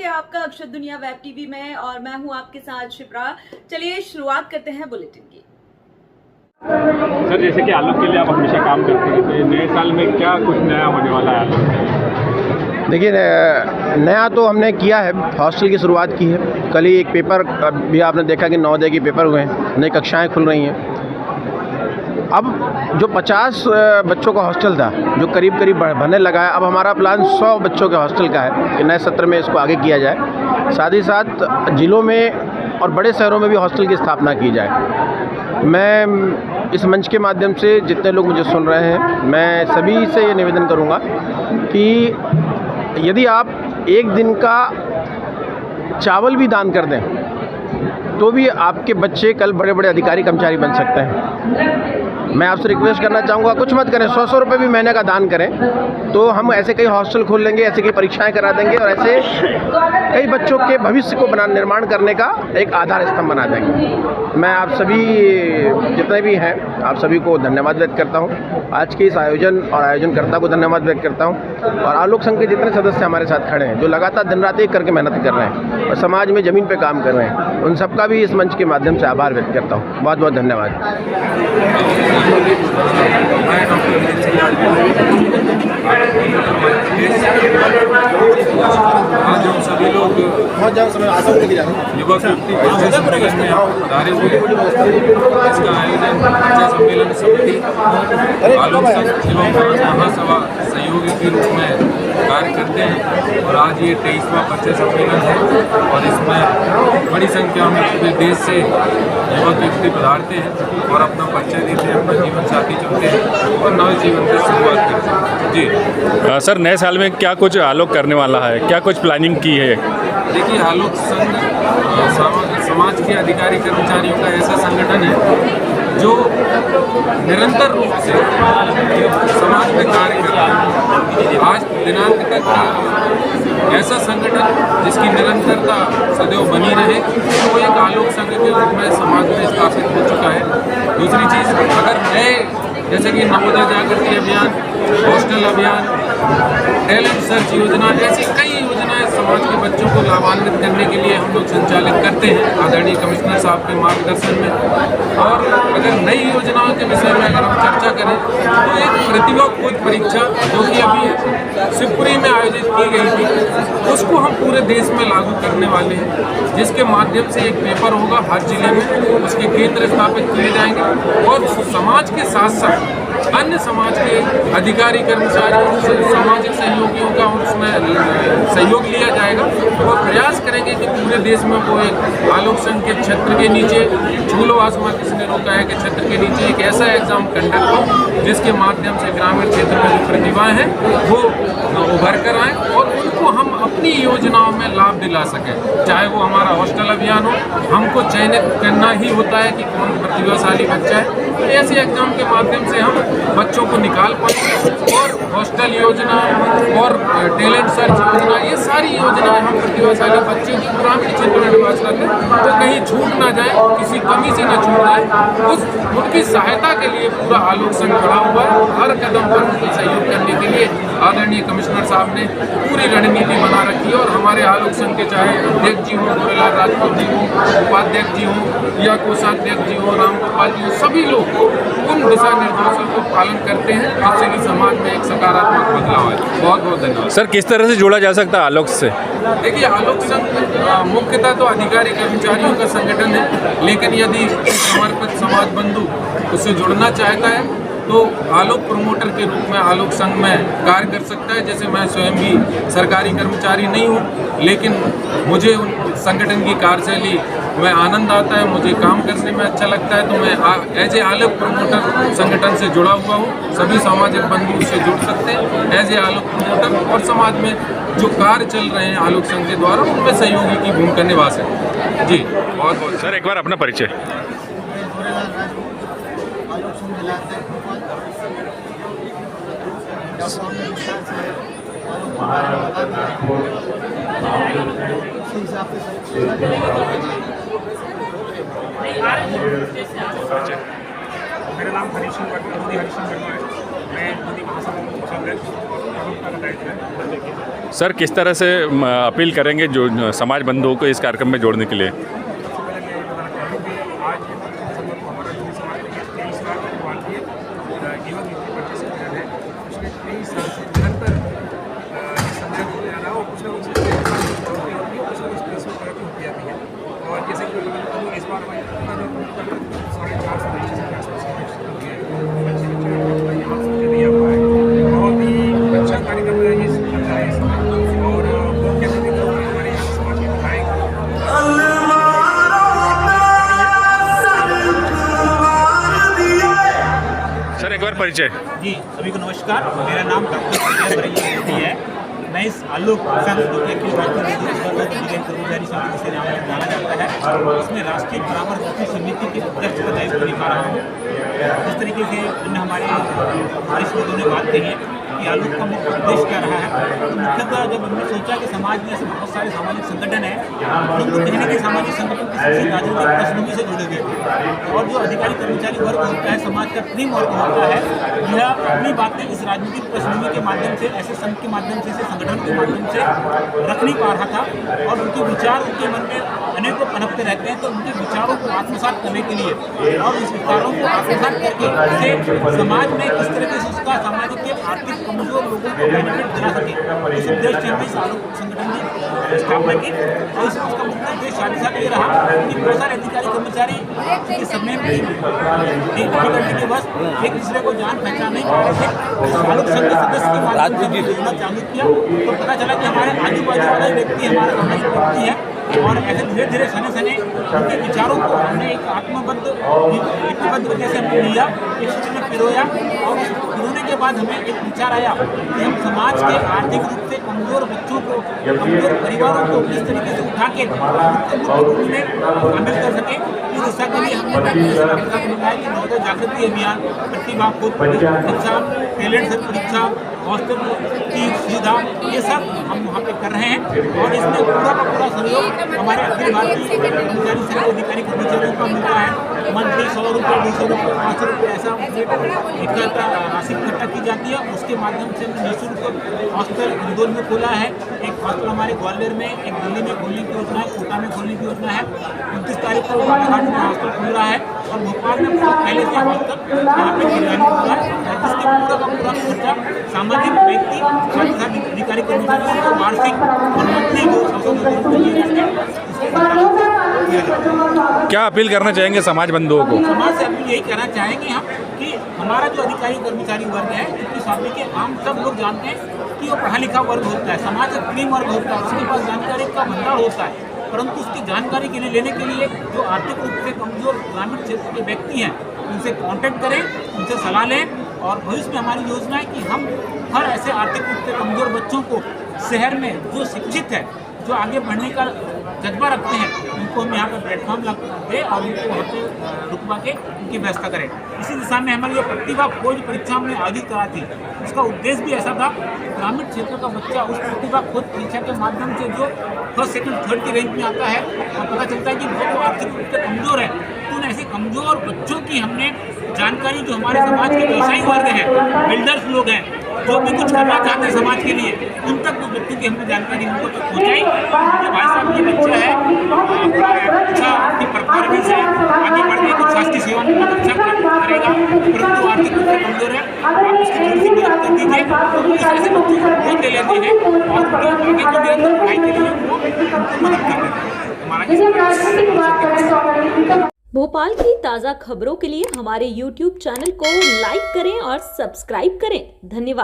है आपका अक्षत दुनिया वेब टीवी में और मैं हूं आपके साथ शिप्रा। चलिए शुरुआत करते हैं बुलेटिन की। सर, जैसे कि आलोक के लिए आप हमेशा काम करते हैं, तो नए साल में क्या कुछ नया होने वाला है आलोक? देखिए, नया तो हमने किया है, हॉस्टल की शुरुआत की है। कल ही एक पेपर भी आपने देखा कि नवोदय के पेपर हुए हैं, नई कक्षाएं खुल रही हैं। अब जो 50 बच्चों का हॉस्टल था, जो करीब करीब बढ़ने लगा है, अब हमारा प्लान 100 बच्चों के हॉस्टल का है कि नए सत्र में इसको आगे किया जाए। साथ ही साथ जिलों में और बड़े शहरों में भी हॉस्टल की स्थापना की जाए। मैं इस मंच के माध्यम से जितने लोग मुझे सुन रहे हैं, मैं सभी से ये निवेदन करूँगा कि यदि आप एक दिन का चावल भी दान कर दें तो भी आपके बच्चे कल बड़े बड़े अधिकारी कर्मचारी बन सकते हैं। मैं आपसे रिक्वेस्ट करना चाहूँगा, कुछ मत करें, 100 रुपये भी महीने का दान करें तो हम ऐसे कई हॉस्टल खोल लेंगे, ऐसे कई परीक्षाएं करा देंगे और ऐसे कई बच्चों के भविष्य को निर्माण करने का एक आधार स्तंभ बना देंगे। मैं आप सभी जितने भी हैं, आप सभी को धन्यवाद व्यक्त करता हूँ। आज के इस आयोजन और आयोजनकर्ता को धन्यवाद व्यक्त करता हूँ और आलोक संघ के जितने सदस्य हमारे साथ खड़े हैं, जो लगातार दिन रात एक करके मेहनत कर रहे हैं और समाज में ज़मीन पर काम कर रहे हैं, उन सबका भी इस मंच के माध्यम से आभार व्यक्त करता हूँ। बहुत बहुत धन्यवाद। आज हम सभी लोग युवा सम्मेलन में आधारित इसका आयोजन चर्चा सम्मेलन समिति आलोक संघ एवं महासभा सहयोगी के रूप में कार्य करते हैं और आज ये 23वां परिचय सम्मेलन है और इसमें बड़ी संख्या में पूरे देश से युवक व्यक्ति पधारते हैं और अपना परिचय देते हैं, अपना जीवन साथी चुनते हैं और नए जीवन की शुरुआत करते हैं। जी सर, नए साल में क्या कुछ आलोक करने वाला है, क्या कुछ प्लानिंग की है? देखिए, आलोक संघ समाज के अधिकारी कर्मचारियों का ऐसा संगठन है जो निरंतर रूप से समाज में कार्य कर रहा है। आज दिनांक तक ऐसा संगठन जिसकी निरंतरता सदैव बनी रहे, वो एक आलोक संघ के रूप में समाज में स्थापित हो चुका है। दूसरी चीज़, अगर नए जैसे कि नवोदय जागृति अभियान, हॉस्टल अभियान, टैलेंट सर्च योजना, ऐसी कई योजनाएं समाज के बच्चों को लाभान्वित करने के लिए हम लोग संचालित करते हैं आदरणीय कमिश्नर साहब के मार्गदर्शन में। और अगर नई योजनाओं के विषय में अगर हम चर्चा करें तो एक प्रतिभा खोज परीक्षा जो कि अभी शिवपुरी में आयोजित की गई थी, उसको हम पूरे देश में लागू करने वाले हैं, जिसके माध्यम से एक पेपर होगा हर जिले में, उसके केंद्र स्थापित किए जाएंगे और समाज के साथ साथ अन्य समाज के अधिकारी कर्मचारियों से सामाजिक सहयोगियों का उसमें सहयोग लिया जाएगा और प्रयास करेंगे कि पूरे देश में वो एक आलोक संघ के क्षेत्र के नीचे, झूलो आसमां किसने रोका है के क्षेत्र के नीचे एक ऐसा एग्जाम कंडक्ट हो जिसके माध्यम से ग्रामीण क्षेत्र में जो प्रतिभाएं हैं वो उभर कर आएँ और उनको हम अपनी योजनाओं में लाभ दिला सकें। चाहे वो हमारा हॉस्टल अभियान हो, हमको चयनित करना ही होता है कि कौन प्रतिभाशाली बच्चा है, तो ऐसे एग्जाम के माध्यम से हम बच्चों को निकाल पाएंगे और हॉस्टल योजना और टैलेंट सर्च योजना, ये सारी योजनाएं हम प्रतिभाशाली बच्चों की ग्रामीण क्षेत्र में निवास करते हैं तो कहीं छूट ना जाए, किसी कमी से न छूट जाए, उनकी सहायता के लिए पूरा आलोक संघ खड़ा हुआ है। हर कदम पर उनकी सहयोग करने के लिए आदरणीय कमिश्नर साहब ने पूरी रणनीति बना रखी है और हमारे आलोक संघ के चाहे अध्यक्ष जी हों, गोरेलाल राजपूत जी हों, उपाध्यक्ष जी हों या कोषाध्यक्ष जी हों, राम गोपाल जी हों, सभी लोग उन दिशा निर्देशों को पालन करते हैं जिससे कि समाज में एक सकारात्मक बदलाव है। बहुत बहुत धन्यवाद। सर, किस तरह से जोड़ा जा सकता है आलोक से? देखिए, आलोक संघ मुख्यतः तो अधिकारी कर्मचारियों का संगठन है, लेकिन यदि समर्पित समाज बंधु उससे जुड़ना चाहता है तो आलोक प्रमोटर के रूप में आलोक संघ में कार्य कर सकता है। जैसे मैं स्वयं भी सरकारी कर्मचारी नहीं हूँ, लेकिन मुझे उन संगठन की कार्यशैली में आनंद आता है, मुझे काम करने में अच्छा लगता है, तो मैं एज ए आलोक प्रमोटर संगठन से जुड़ा हुआ हूँ। सभी सामाजिक बंधु उससे जुड़ सकते हैं एज ए आलोक प्रमोटर और समाज में जो कार्य चल रहे हैं आलोक संघ के द्वारा उनमें सहयोगी की भूमिका निभा सकते। जी बहुत बहुत। सर, एक बार अपना परिचय। मेरा नाम हरीश वर्मा है। मैं मोदी महासभा में जागरूकता का दायित्व है बदले के। सर किस तरह से अपील करेंगे जो समाज बंधुओं को इस कार्यक्रम में जोड़ने के लिए? सबसे पहले मैं ये बताना चाहूँगा कि आज दिसंबर को हमारा हिंदू समाज में 23 लाख भारतीय युवक युवती पार्टिसिपेट है। पिछले 23 साल से निरंतर संघर्ष होते आ रहा है और कुछ ना कुछ कुछ ना कुछ पेशों तरह की होती आती है। और जैसे कि इस बार हमारे 450 बच्चे के आसपास हुए हैं, बच्चे यहाँ से दिया हुआ है। बहुत ही अच्छा कार्यक्रम है ये चल रहा है इस समय। और वो कहते हैं कि हमारे यहाँ समाज के विधायक सर एक बार परिचय। जी सभी को नमस्कार। मेरा नाम डॉक्टर बरैया है। मैं इस आलोक संघ जो कि अखिल भारतीय कर्मचारी समिति से नाम जाना जाता है, इसमें राष्ट्रीय परामर्श समिति के अध्यक्ष का दायित्व निभा रहा हूँ। इस तरीके से अन्य हमारे वरिष्ठ लोगों ने बात कही है कि आलोक का मुख्य उद्देश्य क्या रहा है। तो मुख्यतः जब हमने सोचा कि समाज में ऐसे बहुत सारे सामाजिक संगठन हैं, परंतु कहीं ना कहीं सामाजिक संगठन किसी राजनीतिक पृष्ठभूमि से जुड़े हुए थे और जो अधिकारी कर्मचारी वर्ग होता है, समाज का प्रेम वर्ग होता है, यह अपनी बातें इस राजनीतिक पृष्ठभूमि के माध्यम से, ऐसे संघ के माध्यम से, ऐसे संगठन के माध्यम से रख नहीं पा रहा था और उनके विचार उनके मन में अनेकों पनपते रहते हैं। तो उनके विचारों को आत्मसात करने के लिए और उस विचारों को आत्मसात करके उसे समाज में किस तरीके से उसका सामाजिक के आर्थिक कमजोर लोगों को बेनिफिट दिला सके, इस उद्देश्य से हमने इस आलोक संगठन की स्थापना की। और इसमें उसका मुख्य उद्देश्य साथ ही साथ ये रहा कि बहुत सारे अधिकारी कर्मचारी के समय में करने के बस एक दूसरे को जान पहचान नहीं पा रहे थे। आलोक संघ के सदस्य के माध्यम से हमने जुड़ना चालू किया तो पता चला कि हमारे आजू बाजू वाला व्यक्ति हमारा सामाजिक व्यक्ति है और ऐसे धीरे धीरे सने सने उनके विचारों को हमने एक आत्मबद्ध लिपिबद्ध वजह से हमने लिया, एक सूत्र में पिरोया और उस पिरोने के बाद हमें एक विचार आया कि हम समाज के आर्थिक रूप से कमजोर बच्चों को, कमजोर परिवारों को किस तरीके से उठा के में शामिल कर सके। इस दिशा के लिए हमने बताया कि नवोदय जागृति अभियान, प्रतिभा खोज परीक्षा, टैलेंट सर्च परीक्षा, हॉस्टल की सुविधा, ये सब हम वहाँ पे कर रहे हैं और इसमें पूरा का पूरा सहयोग हमारे अखिल भारतीय कर्मचारी संघ अधिकारी कर्मचारियों का मिल रहा है। मंथली 100 रुपये, 200 रुपये, 500 रुपये ऐसा राशि इकट्ठा की जाती है। उसके माध्यम से हमने निःशुल्क हॉस्टल इंदौर में खोला है, एक हॉस्टल हमारे ग्वालियर में, एक दिल्ली में खोलने की योजना है, कोटा में खोलने की योजना है। 29 तारीख को बालाघाट में हॉस्टल खुल रहा है और भोपाल में बहुत पहले से हॉस्टल यहाँ पे खिलाने खुला है और जिसके पूरा का पूरा खर्चा सामाजिक व्यक्ति साथ ही साथ अधिकारी कर्मचारियों को वार्षिक और मंथली 200 रुपये क्या अपील करना चाहेंगे समाज बंधुओं को? समाज से अपील यही कहना चाहेंगे हम कि हमारा जो अधिकारी कर्मचारी वर्ग है, क्योंकि स्वामी के आम सब लोग जानते हैं कि वो पढ़ा लिखा वर्ग होता है, समाज का प्रेम वर्ग होता है, उसके पास जानकारी का भंडार होता है, परंतु उसकी जानकारी के लिए लेने के लिए जो आर्थिक रूप से कमजोर ग्रामीण क्षेत्र के व्यक्ति हैं उनसे कांटेक्ट करें, उनसे सलाह लें। और भविष्य में हमारी योजना है कि हम हर ऐसे आर्थिक रूप से कमजोर बच्चों को शहर में जो शिक्षित है, जो आगे बढ़ने का जज्बा रखते हैं, उनको हम यहाँ पर प्लेटफॉर्म दें और उनको वहाँ पे रुकवा के उनकी व्यवस्था करें। इसी दिशा में हमारी जो प्रतिभा खोज परीक्षा हमने आयोजित करा थी, उसका उद्देश्य भी ऐसा था, ग्रामीण क्षेत्र का बच्चा उस प्रतिभा खोज परीक्षा के माध्यम से जो फर्स्ट सेकंड थर्ड की रैंक में आता है और पता चलता है कि बहुत आर्थिक रूप से कमजोर है, तो उन ऐसे कमजोर बच्चों की हमने जानकारी, जो हमारे समाज के व्यवसायी वर्ग हैं, बिल्डर्स लोग हैं, जो भी कुछ करना चाहते हैं समाज के लिए, उन तक उस व्यक्ति की हमने जानकारी उनको तक पहुँचाई कि भाई साहब ये बच्चा है, अच्छा अपनी परफॉर्मेंस है, आगे बढ़ के कुछ शासकीय सेवा में बहुत अच्छा करेगा, परंतु आर्थिक रूप से कमजोर है, आप उसकी थोड़ी सी मदद कर दीजिए। तो इस ऐसे बच्चों को बहुत ले लेते हैं और उनके आगे की निरंतर पढ़ाई के लिए वो उनको मदद कर देते हैं। हमारा भोपाल की ताज़ा खबरों के लिए हमारे YouTube चैनल को लाइक करें और सब्सक्राइब करें। धन्यवाद।